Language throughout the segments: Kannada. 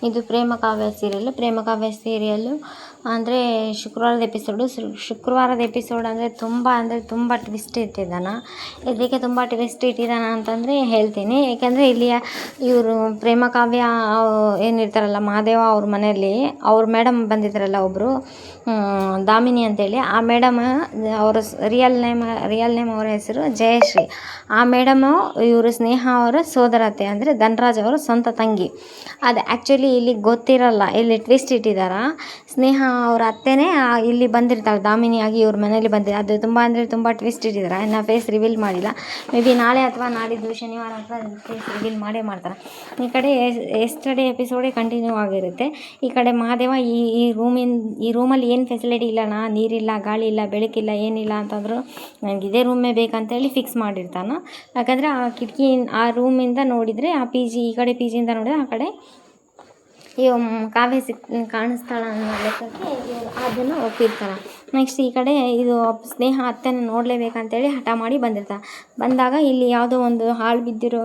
ಇದು ಪ್ರೇಮ ಕಾವ್ಯ ಸೀರಿಯಲ್ಲು ಅಂದರೆ ಶುಕ್ರವಾರದ ಎಪಿಸೋಡ್ ಅಂದರೆ ತುಂಬ ಟ್ವಿಸ್ಟ್ ಇಟ್ಟಿದ್ದಾನ. ಇದಕ್ಕೆ ತುಂಬ ಟ್ವಿಸ್ಟ್ ಇಟ್ಟಿದ್ದಾನ ಅಂತಂದರೆ ಹೇಳ್ತೀನಿ. ಏಕೆಂದರೆ ಇಲ್ಲಿಯ ಇವರು ಪ್ರೇಮ ಕಾವ್ಯ ಏನಿರ್ತಾರಲ್ಲ ಮಹಾದೇವ ಅವ್ರ ಮನೆಯಲ್ಲಿ ಅವ್ರ ಮೇಡಮ್ ಬಂದಿದ್ದಾರಲ್ಲ ಒಬ್ಬರು ದಾಮಿನಿ ಅಂತೇಳಿ. ಆ ಮೇಡಮ್ ಅವರ ರಿಯಲ್ ನೇಮ್ ಅವರ ಹೆಸರು ಜಯಶ್ರೀ. ಆ ಮೇಡಮು ಇವರು ಸ್ನೇಹ ಅವರ ಸೋದರತೆ ಅಂದರೆ ಧನರಾಜ್ ಅವರ ಸ್ವಂತ ತಂಗಿ. ಅದು ಆ್ಯಕ್ಚುಲಿ ಇಲ್ಲಿ ಗೊತ್ತಿರಲ್ಲ, ಇಲ್ಲಿ ಟ್ವಿಸ್ಟ್ ಇಟ್ಟಿದ್ದಾರೆ. ಸ್ನೇಹ ಅವ್ರ ಅತ್ತೆನೇ ಇಲ್ಲಿ ಬಂದಿರ್ತಾಳೆ ದಾಮಿನಿಯಾಗಿ ಇವ್ರ ಮನೇಲಿ ಅದು ತುಂಬ ಟ್ವಿಸ್ಟ್ ಇಟ್ಟಿದ್ದಾರೆ. ಇನ್ನು ಫೇಸ್ ರಿವೀಲ್ ಮಾಡಿಲ್ಲ. ಮೇ ಬಿ ನಾಳೆ ಅಥವಾ ನಾಡಿದ್ದು ಶನಿವಾರ ಅಥವಾ ಫೇಸ್ ರಿವೀಲ್ ಮಾಡೇ ಮಾಡ್ತಾರೆ. ಈ ಕಡೆ ಎಸ್ಟರ್ಡೇ ಎಪಿಸೋಡೇ ಕಂಟಿನ್ಯೂ ಆಗಿರುತ್ತೆ. ಈ ಕಡೆ ಮಹಾದೇವ ಈ ರೂಮಲ್ಲಿ ಏನು ಫೆಸಿಲಿಟಿ ಇಲ್ಲಣ್ಣ, ನೀರಿಲ್ಲ, ಗಾಳಿ ಇಲ್ಲ, ಬೆಳಕಿಲ್ಲ, ಏನಿಲ್ಲ ಅಂತಂದ್ರು ನನಗೆ ಇದೇ ರೂಮೇ ಬೇಕಂತೇಳಿ ಫಿಕ್ಸ್ ಮಾಡಿರ್ತಾನೆ. ಯಾಕಂದರೆ ಆ ಕಿಟಕಿ ಆ ರೂಮಿಂದ ನೋಡಿದರೆ ಈ ಕಡೆ ಪಿ ಜಿಯಿಂದ ನೋಡಿದರೆ ಆ ಕಡೆ ಕಾವ್ಯ ಕಾಣಿಸ್ತಾಳ ಅನ್ನೋ ಲೆಕ್ಕಕ್ಕೆ ಅದನ್ನು ಒಪ್ಪಿರ್ತಾನೆ. ನೆಕ್ಸ್ಟ್ ಈ ಕಡೆ ಇದು ಸ್ನೇಹ ಅತ್ತೆನ ನೋಡಲೇಬೇಕಂತೇಳಿ ಹಠ ಮಾಡಿ ಬಂದಾಗ ಇಲ್ಲಿ ಯಾವುದೋ ಒಂದು ಹಾಳು ಬಿದ್ದಿರೋ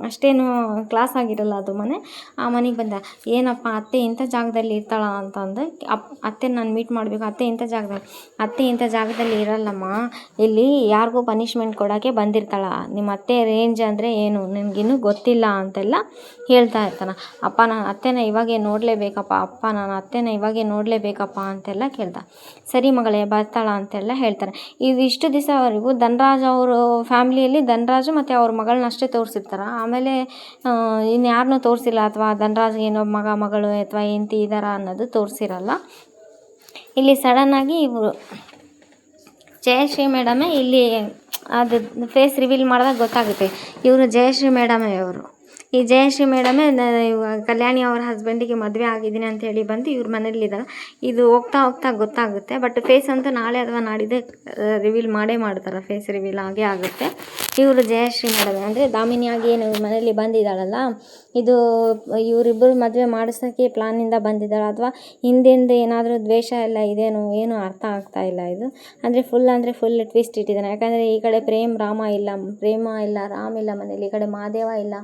ಅಷ್ಟೇನು ಕ್ಲಾಸ್ ಆಗಿರಲ್ಲ ಅದು ಮನೆ. ಆ ಮನೆಗೆ ಬಂದ, ಏನಪ್ಪ ಅತ್ತೆ ಇಂಥ ಜಾಗದಲ್ಲಿ ಇರ್ತಾಳ ಅಂತಂದು ಅತ್ತೆ ನಾನು ಮೀಟ್ ಮಾಡಬೇಕು. ಅತ್ತೆ ಇಂಥ ಜಾಗದಲ್ಲಿ ಇರಲ್ಲಮ್ಮ, ಇಲ್ಲಿ ಯಾರಿಗೂ ಪನಿಷ್ಮೆಂಟ್ ಕೊಡೋಕ್ಕೆ ಬಂದಿರ್ತಾಳ. ನಿಮ್ಮ ಅತ್ತೆ ರೇಂಜ್ ಅಂದರೆ ಏನು ನಿನಗಿನ್ನೂ ಗೊತ್ತಿಲ್ಲ ಅಂತೆಲ್ಲ ಹೇಳ್ತಾ ಇರ್ತಾನೆ. ಅಪ್ಪ ನಾನು ಅತ್ತೆನ ಇವಾಗೇ ನೋಡಲೇಬೇಕಪ್ಪ ಅಂತೆಲ್ಲ ಕೇಳ್ತಾ, ಸರಿ ಮಗಳೇ ಬರ್ತಾಳ ಅಂತೆಲ್ಲ ಹೇಳ್ತಾರೆ. ಇಷ್ಟು ದಿವಸವರೆಗೂ ಧನರಾಜ್ ಅವರು ಫ್ಯಾಮ್ಲಿಯಲ್ಲಿ ಧನರಾಜು ಮತ್ತು ಅವ್ರ ಮಗಳನ್ನ ಅಷ್ಟೇ ತೋರಿಸಿರ್ತಾರೆ. ಆಮೇಲೆ ಇನ್ಯಾರನ್ನೂ ತೋರಿಸಿಲ್ಲ, ಅಥವಾ ಧನರಾಜ್ ಏನೋ ಮಗಳು ಅಥವಾ ಹೆಂಡತಿ ಇದ್ದಾರಾ ಅನ್ನೋದು ತೋರಿಸಿರಲ್ಲ. ಇಲ್ಲಿ ಸಡನ್ನಾಗಿ ಇವರು ಜಯಶ್ರೀ ಮೇಡಮೇ ಇಲ್ಲಿ ಅದು ಫೇಸ್ ರಿವೀಲ್ ಮಾಡಿದಾಗ ಗೊತ್ತಾಗುತ್ತೆ ಇವರು ಜಯಶ್ರೀ ಮೇಡಮೇ. ಈ ಜಯಶ್ರೀ ಮೇಡಮೇ ಕಲ್ಯಾಣಿ ಅವ್ರ ಹಸ್ಬೆಂಡಿಗೆ ಮದುವೆ ಆಗಿದ್ದೀನಿ ಅಂತ ಹೇಳಿ ಬಂದು ಇವ್ರ ಮನೇಲಿದ್ದಾರೆ. ಇದು ಹೋಗ್ತಾ ಗೊತ್ತಾಗುತ್ತೆ. ಬಟ್ ಫೇಸ್ ಅಂತೂ ನಾಳೆ ಅಥವಾ ನಾಡಿದ್ದೇ ರಿವೀಲ್ ಮಾಡೇ ಮಾಡ್ತಾರೆ. ಫೇಸ್ ರಿವೀಲ್ ಆಗೇ ಆಗುತ್ತೆ. ಇವರು ಜಯಶ್ರೀ ಮೇಡಮ್ ಅಂದರೆ ದಾಮಿನಿಯಾಗಿ ಏನು ಮನೇಲಿ ಬಂದಿದ್ದಾಳಲ್ಲ, ಇದು ಇವರಿಬ್ಬರು ಮದುವೆ ಮಾಡಿಸೋಕ್ಕೆ ಪ್ಲಾನಿಂದ ಬಂದಿದ್ದಾಳೆ ಅಥವಾ ಹಿಂದಿಂದ ಏನಾದರೂ ದ್ವೇಷ ಎಲ್ಲ ಇದೇನು ಏನು ಅರ್ಥ ಆಗ್ತಾ ಇಲ್ಲ. ಇದು ಅಂದರೆ ಫುಲ್ ಟ್ವಿಸ್ಟ್ ಇಟ್ಟಿದ್ದಾನೆ. ಯಾಕಂದರೆ ಈ ಕಡೆ ಪ್ರೇಮ ಇಲ್ಲ, ರಾಮ್ ಇಲ್ಲ ಮನೇಲಿ, ಈ ಕಡೆ ಮಹಾದೇವ ಇಲ್ಲ,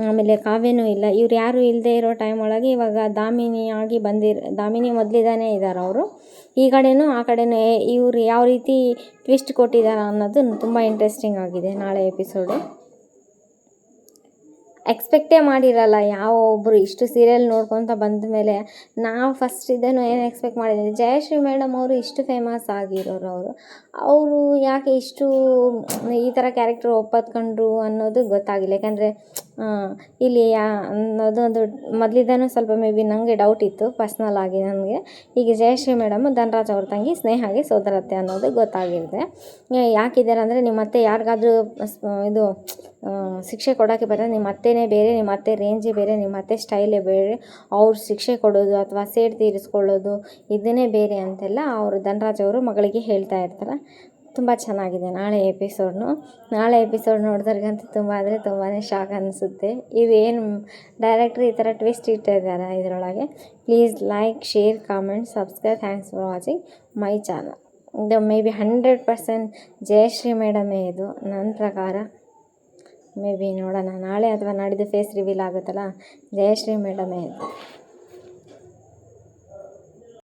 ಆಮೇಲೆ ಕಾವ್ಯನೂ ಇಲ್ಲ. ಇವ್ರು ಯಾರು ಇಲ್ಲದೆ ಇರೋ ಟೈಮ್ ಒಳಗೆ ಇವಾಗ ದಾಮಿನಿ ಮೊದಲಿದ್ದಾನೆ ಇದ್ದಾರೆ ಅವರು. ಈ ಕಡೆನೂ ಆ ಕಡೆನೂ ಇವ್ರು ಯಾವ ರೀತಿ ಟ್ವಿಸ್ಟ್ ಕೊಟ್ಟಿದ್ದಾರೆ ಅನ್ನೋದು ತುಂಬ ಇಂಟ್ರೆಸ್ಟಿಂಗ್ ಆಗಿದೆ. ನಾಳೆ ಎಪಿಸೋಡು ಎಕ್ಸ್ಪೆಕ್ಟೇ ಮಾಡಿರಲ್ಲ ಯಾವ ಒಬ್ಬರು ಇಷ್ಟು ಸೀರಿಯಲ್ ನೋಡ್ಕೊತ ಬಂದ ಮೇಲೆ. ನಾವು ಫಸ್ಟ್ ಇದನ್ನು ಏನು ಎಕ್ಸ್ಪೆಕ್ಟ್ ಮಾಡಿದ್ದೀವಿ, ಜಯಶ್ರೀ ಮೇಡಮ್ ಅವರು ಇಷ್ಟು ಫೇಮಸ್ ಆಗಿರೋರು ಅವರು ಯಾಕೆ ಇಷ್ಟು ಈ ಥರ ಕ್ಯಾರೆಕ್ಟರ್ ಒಪ್ಪತ್ಕೊಂಡ್ರು ಅನ್ನೋದು ಗೊತ್ತಾಗಿಲ್ಲ. ಯಾಕಂದರೆ ಇಲ್ಲಿ ಅನ್ನೋದೊಂದು ಮೊದಲಿದ್ದಾನು ಸ್ವಲ್ಪ ಮೇ ಬಿ ನನಗೆ ಡೌಟ್ ಇತ್ತು ಪರ್ಸ್ನಲ್ ಆಗಿ ನನಗೆ. ಈಗ ಜಯಶ್ರೀ ಮೇಡಮ್ ಧನರಾಜ್ ಅವ್ರ ತಂಗಿ ಸ್ನೇಹಾಗೆ ಸೋದರತ್ತೆ ಅನ್ನೋದು ಗೊತ್ತಾಗಿರುತ್ತೆ. ಯಾಕಿದ್ದಾರೆ ಅಂದರೆ ನಿಮ್ಮ ಅತ್ತೆ ಯಾರಿಗಾದ್ರೂ ಇದು ಶಿಕ್ಷೆ ಕೊಡೋಕ್ಕೆ ಬರೋದು, ನಿಮ್ಮ ಅತ್ತೆನೇ ಬೇರೆ, ನಿಮ್ಮ ಅತ್ತೆ ರೇಂಜೇ ಬೇರೆ, ನಿಮ್ಮ ಅತ್ತೆ ಸ್ಟೈಲೇ ಬೇರೆ, ಅವ್ರು ಶಿಕ್ಷೆ ಕೊಡೋದು ಅಥವಾ ಸೇಡು ತೀರಿಸ್ಕೊಳ್ಳೋದು ಇದನ್ನೇ ಬೇರೆ ಅಂತೆಲ್ಲ ಅವರು ಧನರಾಜ್ ಅವರು ಮಗಳಿಗೆ ಹೇಳ್ತಾ ಇರ್ತಾರೆ. ತುಂಬ ಚೆನ್ನಾಗಿದೆ ನಾಳೆ ಎಪಿಸೋಡ್ ನೋಡಿದವ್ರಿಗಂತೂ ತುಂಬಾ ಶಾಕ್ ಅನಿಸುತ್ತೆ. ಇದೇನು ಡೈರೆಕ್ಟ್ರ್ ಈ ಥರ ಟ್ವಿಸ್ಟ್ ಇಟ್ಟಿದ್ದಾರೆ ಇದರೊಳಗೆ. Please like, share, comment, subscribe. Thanks for watching my channel. ಇದು ಮೇ ಬಿ 100% ಜಯಶ್ರೀ ಮೇಡಮೇ ಇದು ನನ್ನ ಪ್ರಕಾರ. ಮೇ ಬಿ ನೋಡೋಣ, ನಾಳೆ ಅಥವಾ ನಾಡಿದ್ದು ಫೇಸ್ ರಿವೀಲ್ ಆಗುತ್ತಲ್ಲ, ಜಯಶ್ರೀ ಮೇಡಮೇ ಇದು.